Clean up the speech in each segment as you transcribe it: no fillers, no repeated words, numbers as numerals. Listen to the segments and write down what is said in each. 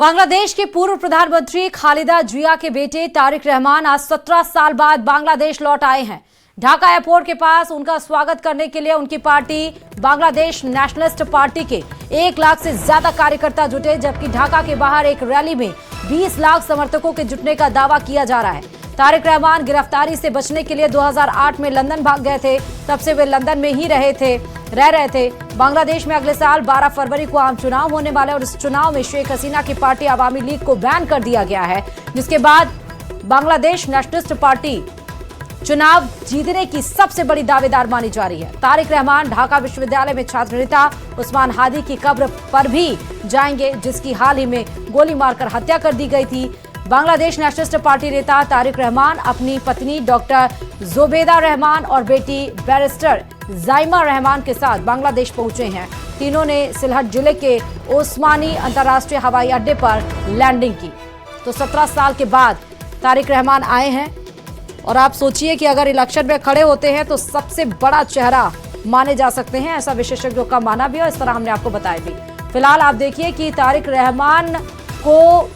बांग्लादेश के पूर्व प्रधानमंत्री खालिदा जिया के बेटे तारिक रहमान आज 17 साल बाद बांग्लादेश लौट आए हैं। ढाका एयरपोर्ट के पास उनका स्वागत करने के लिए उनकी पार्टी बांग्लादेश नेशनलिस्ट पार्टी के 1 लाख से ज्यादा कार्यकर्ता जुटे, जबकि ढाका के बाहर एक रैली में 20 लाख समर्थकों के जुटने का दावा किया जा रहा है। तारिक रहमान गिरफ्तारी से बचने के लिए 2008 में लंदन भाग गए थे, तब से वे लंदन में ही रह रहे थे। बांग्लादेश में अगले साल 12 फरवरी को आम चुनाव होने वाले और इस चुनाव में शेख हसीना की पार्टी अवामी लीग को बैन कर दिया गया है, जिसके बाद बांग्लादेश नेशनलिस्ट पार्टी चुनाव जीतने की सबसे बड़ी दावेदार मानी जा रही है। तारिक रहमान ढाका विश्वविद्यालय में छात्र नेता उस्मान हादी की कब्र पर भी जाएंगे, जिसकी हाल ही में गोली मारकर हत्या कर दी गई थी। बांग्लादेश नेशनलिस्ट पार्टी नेता तारिक रहमान अपनी पत्नी डॉक्टर जोबेदा रहमान और बेटी बैरिस्टर जाइमा रहमान के साथ बांग्लादेश पहुंचे हैं। तीनों ने सिलहट जिले के ओस्मानी अंतर्राष्ट्रीय हवाई अड्डे पर लैंडिंग की। तो 17 साल के बाद तारिक रहमान आए हैं और आप सोचिए कि अगर इलेक्शन में खड़े होते हैं तो सबसे बड़ा चेहरा माने जा सकते हैं, ऐसा विशेषज्ञों का मानना भी, और इस तरह हमने आपको बताया भी। फिलहाल आप देखिए कि तारिक रहमान को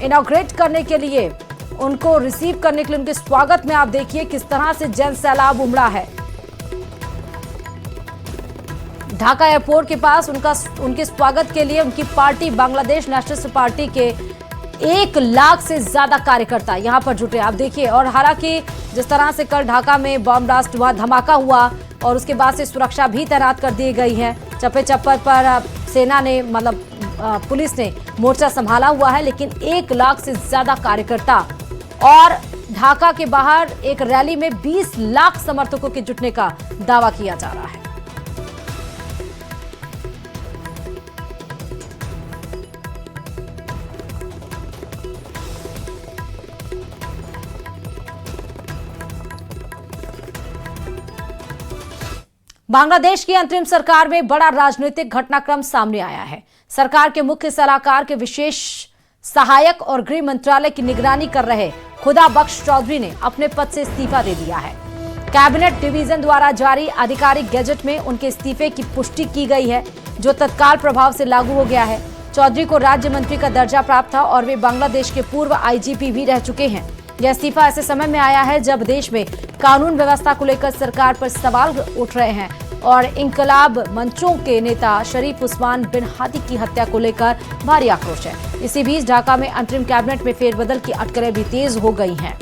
इनॉग्रेट करने के लिए, उनको रिसीव करने के लिए, उनके स्वागत में आप देखिए किस तरह से जन सैलाब उमड़ा है। ढाका एयरपोर्ट के पास उनके स्वागत के लिए उनकी पार्टी बांग्लादेश नेशनलिस्ट पार्टी के 1 लाख से ज्यादा कार्यकर्ता यहां पर जुटे, आप देखिए। और हालांकि जिस तरह से कल ढाका में बम ब्लास्ट हुआ, धमाका हुआ, और उसके बाद से सुरक्षा भी तैनात कर दी गई है। चप्पे चप्पर पर सेना ने, मतलब पुलिस ने मोर्चा संभाला हुआ है, लेकिन 1 लाख से ज्यादा कार्यकर्ता और ढाका के बाहर एक रैली में 20 लाख समर्थकों के जुटने का दावा किया जा रहा है। बांग्लादेश की अंतरिम सरकार में बड़ा राजनीतिक घटनाक्रम सामने आया है। सरकार के मुख्य सलाहकार के विशेष सहायक और गृह मंत्रालय की निगरानी कर रहे खुदा बख्श चौधरी ने अपने पद से इस्तीफा दे दिया है। कैबिनेट डिवीजन द्वारा जारी आधिकारिक गैजेट में उनके इस्तीफे की पुष्टि की गई है, जो तत्काल प्रभाव से लागू हो गया है। चौधरी को राज्य मंत्री का दर्जा प्राप्त था और वे बांग्लादेश के पूर्व IGP भी रह चुके हैं। यह इस्तीफा ऐसे समय में आया है जब देश में कानून व्यवस्था को लेकर सरकार पर सवाल उठ रहे हैं और इंकलाब मंचों के नेता शरीफ उस्मान बिन हादी की हत्या को लेकर भारी आक्रोश है। इसी बीच ढाका में अंतरिम कैबिनेट में फेरबदल की अटकलें भी तेज हो गई हैं।